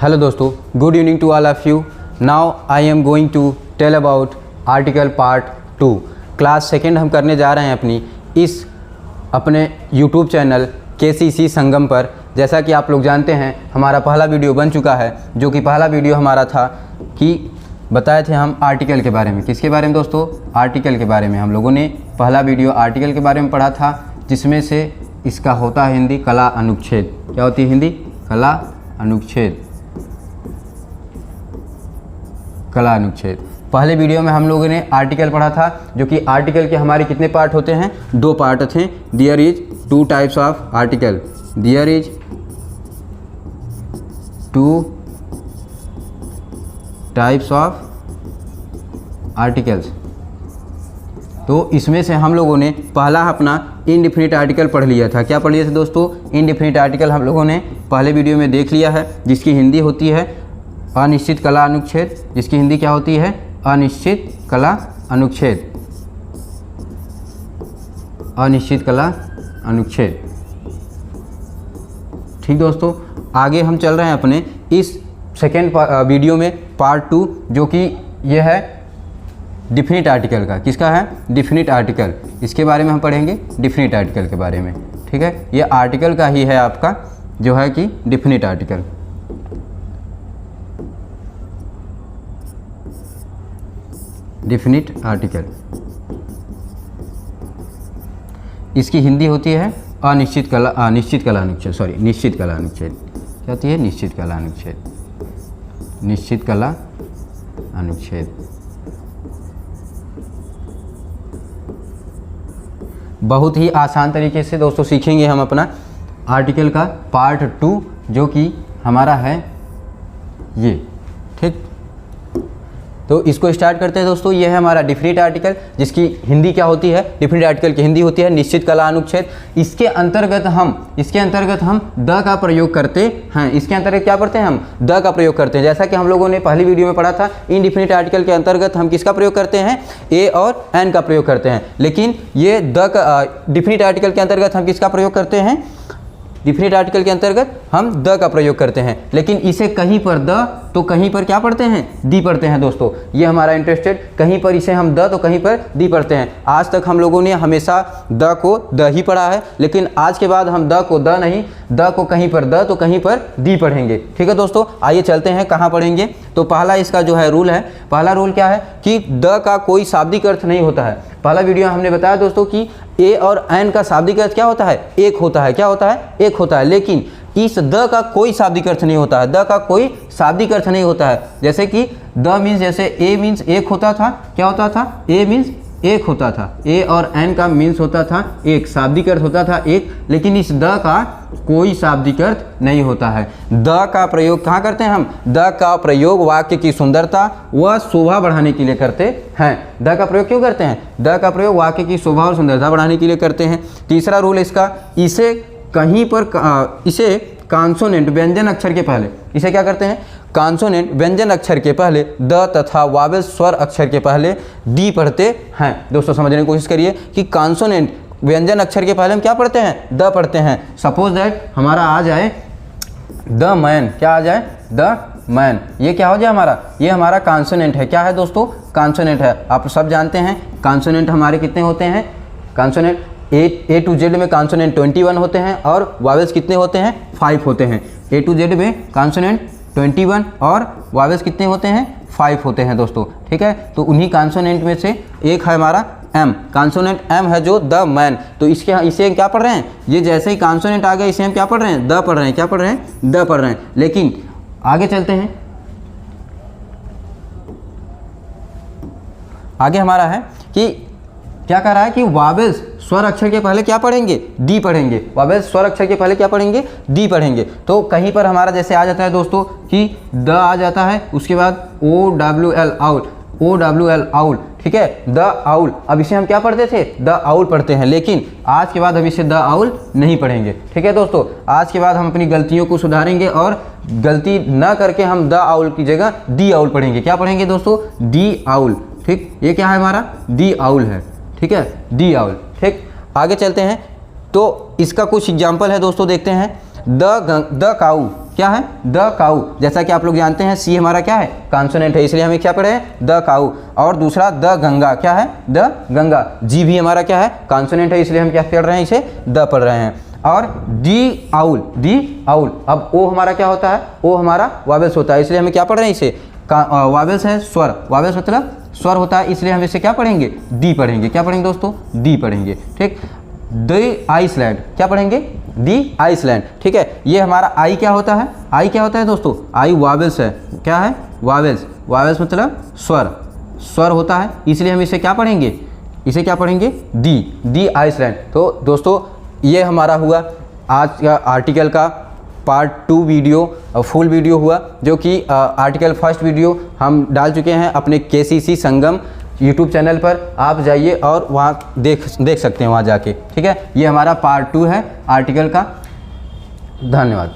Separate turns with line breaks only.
Hello दोस्तों, good evening to all of you. Now I am going to tell about article part 2। Class second हम करने जा रहे हैं अपने यूट्यूब चैनल KCC संगम पर। जैसा कि आप लोग जानते हैं, हमारा पहला वीडियो बन चुका है, जो कि पहला वीडियो हमारा था कि बताए थे हम आर्टिकल के बारे में। किसके बारे में दोस्तों? आर्टिकल के बारे में। हम लोगों ने पहला वीडियो आर्टिकल के बारे में पढ़ा था, जिसमें से इसका होता है हिंदी कला अनुच्छेद। क्या होती है हिंदी? कला अनुच्छेद। कला अनुच्छेद। पहले वीडियो में हम लोगों ने आर्टिकल पढ़ा था, जो कि आर्टिकल के हमारे कितने पार्ट होते हैं? 2 पार्ट थे। There is 2 types of article. There is 2 types of articles. तो इसमें से हम लोगों ने पहला अपना इनडिफिनिट आर्टिकल पढ़ लिया था। क्या पढ़ लिया था दोस्तों? इनडिफिनिट आर्टिकल हम लोगों ने पहले वीडियो में देख लिया है, जिसकी हिंदी होती है अनिश्चित कला अनुच्छेद। जिसकी हिंदी क्या होती है? अनिश्चित कला अनुच्छेद। अनिश्चित कला अनुच्छेद। ठीक दोस्तों, आगे हम चल रहे हैं अपने इस सेकेंड वीडियो में पार्ट 2, जो कि यह है डिफिनिट आर्टिकल का। किसका है? Definite article. इसके बारे में हम पढ़ेंगे, डिफिनिट आर्टिकल के बारे में। ठीक है, ये आर्टिकल का ही है आपका, जो है कि डिफिनिट आर्टिकल। Definite article. इसकी हिंदी होती है निश्चित कला अनुच्छेद। सॉरी, निश्चित कला अनुच्छेद। क्या होती है? निश्चित कला अनुच्छेद। निश्चित कला अनुच्छेद। बहुत ही आसान तरीके से दोस्तों सीखेंगे हम अपना आर्टिकल का पार्ट 2, जो कि हमारा है ये। ठीक, तो इसको स्टार्ट करते हैं दोस्तों। ये है हमारा डिफिनिट आर्टिकल, जिसकी हिंदी क्या होती है? डिफिनिट आर्टिकल की हिंदी होती है निश्चित कला अनुच्छेद। इसके अंतर्गत हम द का प्रयोग करते हैं। इसके अंतर्गत क्या पढ़ते हैं? हम द का प्रयोग करते हैं। जैसा कि हम लोगों ने पहली वीडियो में पढ़ा था, इनडिफिनिट आर्टिकल के अंतर्गत हम किसका प्रयोग करते हैं? ए और एन का प्रयोग करते हैं। लेकिन ये डिफिनिट आर्टिकल के अंतर्गत हम किसका प्रयोग करते हैं? डिफिनिट आर्टिकल के अंतर्गत हम द का प्रयोग करते हैं। लेकिन इसे कहीं पर द तो कहीं पर क्या पढ़ते हैं? दी पढ़ते हैं दोस्तों। ये हमारा इंटरेस्टेड, कहीं पर इसे हम द तो कहीं पर दी पढ़ते हैं। आज तक हम लोगों ने हमेशा द को द ही पढ़ा है, लेकिन आज के बाद हम द को द नहीं, द को कहीं पर द तो कहीं पर दी पढ़ेंगे। ठीक है दोस्तों, आइए चलते हैं कहाँ पढ़ेंगे। तो पहला इसका जो है रूल है, पहला रूल क्या है कि द का कोई शाब्दिक अर्थ नहीं होता है। पहला वीडियो हमने बताया दोस्तों कि ए और एन का शाब्दिक अर्थ क्या होता है? एक होता है। क्या होता है? एक होता है। लेकिन इस द का कोई शाब्दिक अर्थ नहीं होता है। द का कोई शाब्दिक अर्थ नहीं होता है। जैसे कि द मीन्स, जैसे ए मीन्स एक होता था। क्या होता था? ए मीन्स एक होता था। ए और एन का मीन्स होता था एक, शाब्दिक अर्थ होता था एक। लेकिन इस द का कोई शाब्दिक अर्थ नहीं होता है। द का प्रयोग कहाँ करते हैं हम? द का प्रयोग वाक्य की सुंदरता व शोभा बढ़ाने के लिए करते हैं। द का प्रयोग क्यों करते हैं? द का प्रयोग वाक्य की शोभा और सुंदरता बढ़ाने के लिए करते हैं। तीसरा रूल इसका, इसे कहीं पर इसे कॉन्सोनेंट व्यंजन अक्षर के पहले, इसे क्या करते हैं? कॉन्सोनेंट व्यंजन अक्षर के पहले द तथा वावल स्वर अक्षर के पहले दी पढ़ते हैं। दोस्तों समझने की कोशिश करिए कि कॉन्सोनेंट व्यंजन अक्षर के पहले हम क्या पढ़ते हैं? द पढ़ते हैं। सपोज दैट हमारा आ जाए द मैन। क्या आ जाए? The man. ये क्या हो जाए हमारा? ये हमारा कॉन्सोनेंट है। क्या है दोस्तों? कॉन्सोनेंट है। आप सब जानते हैं कॉन्सोनेंट हमारे कितने होते हैं? कॉन्सोनेंट ए टू जेड में कॉन्सोनेंट 21 होते हैं, और वावेल्स कितने होते हैं? 5 होते हैं। ए टू जेड में कॉन्सोनेंट 21 और वावेल्स कितने होते हैं? 5 होते हैं दोस्तों। ठीक है, तो उन्हीं कॉन्सोनेंट में से एक है हमारा एम। कॉन्सोनेंट एम है जो द मैन। तो इसे क्या पढ़ रहे हैं? ये जैसे ही कॉन्सोनेंट आ गया, इसे हम क्या पढ़ रहे हैं? द पढ़ रहे हैं। क्या पढ़ रहे हैं? द पढ़ रहे हैं। लेकिन आगे चलते हैं। आगे हमारा है कि क्या कह रहा है कि वावेल्स स्वर अक्षर के पहले क्या पढ़ेंगे? दी पढ़ेंगे। वावेल्स स्वर अक्षर के पहले क्या पढ़ेंगे? दी पढ़ेंगे। तो कहीं पर हमारा जैसे आ जाता है दोस्तों कि द आ जाता है, उसके बाद OWL आउल, OWL आउल। ठीक है, द आउल। अब इसे हम क्या पढ़ते थे? द आउल पढ़ते हैं। लेकिन आज के बाद हम इसे द आउल नहीं पढ़ेंगे। ठीक है दोस्तों, आज के बाद हम अपनी गलतियों को सुधारेंगे और गलती न करके हम द आउल की जगह दी आउल पढ़ेंगे। क्या पढ़ेंगे दोस्तों? दी आउल। ठीक, ये क्या है हमारा? दी आउल है। ठीक है, दी आउल। ठीक, आगे चलते हैं। तो इसका कुछ एग्जाम्पल है दोस्तों, देखते हैं। द काऊ, क्या है, द काऊ। जैसा कि आप लोग जानते हैं सी हमारा क्या है, कॉन्सोनेंट है, इसलिए हमें क्या पढ़े हैं, द काऊ। और दूसरा द गंगा, क्या है, द गंगा। जी भी हमारा क्या है, कॉन्सोनेंट है, इसलिए हम क्या पढ़ रहे हैं, इसे द पढ़ रहे हैं। और डी आउल, डी आउल। अब ओ हमारा क्या होता है, ओ हमारा वावेल्स होता है, इसलिए हमें क्या पढ़ रहे हैं, इसे वावेल्स है, स्वर। वावेल्स मतलब स्वर होता है, इसलिए हम इसे क्या पढ़ेंगे, डी पढ़ेंगे। क्या पढ़ेंगे दोस्तों, डी पढ़ेंगे। ठीक, द आइसलैंड, क्या पढ़ेंगे, दी आइसलैंड। ठीक है, ये हमारा आई क्या होता है, आई क्या होता है दोस्तों, आई वावेल्स है। क्या है, वावेल्स। वावेल्स मतलब स्वर, स्वर होता है, इसलिए हम इसे क्या पढ़ेंगे, इसे क्या पढ़ेंगे, दी आइसलैंड। तो दोस्तों ये हमारा हुआ आज का आर्टिकल का पार्ट 2 वीडियो, फुल वीडियो हुआ, जो कि आर्टिकल फर्स्ट वीडियो हम डाल चुके हैं अपने KCC संगम यूट्यूब चैनल पर। आप जाइए और वहाँ देख सकते हैं वहाँ जाके। ठीक है, ये हमारा पार्ट 2 है आर्टिकल का। धन्यवाद।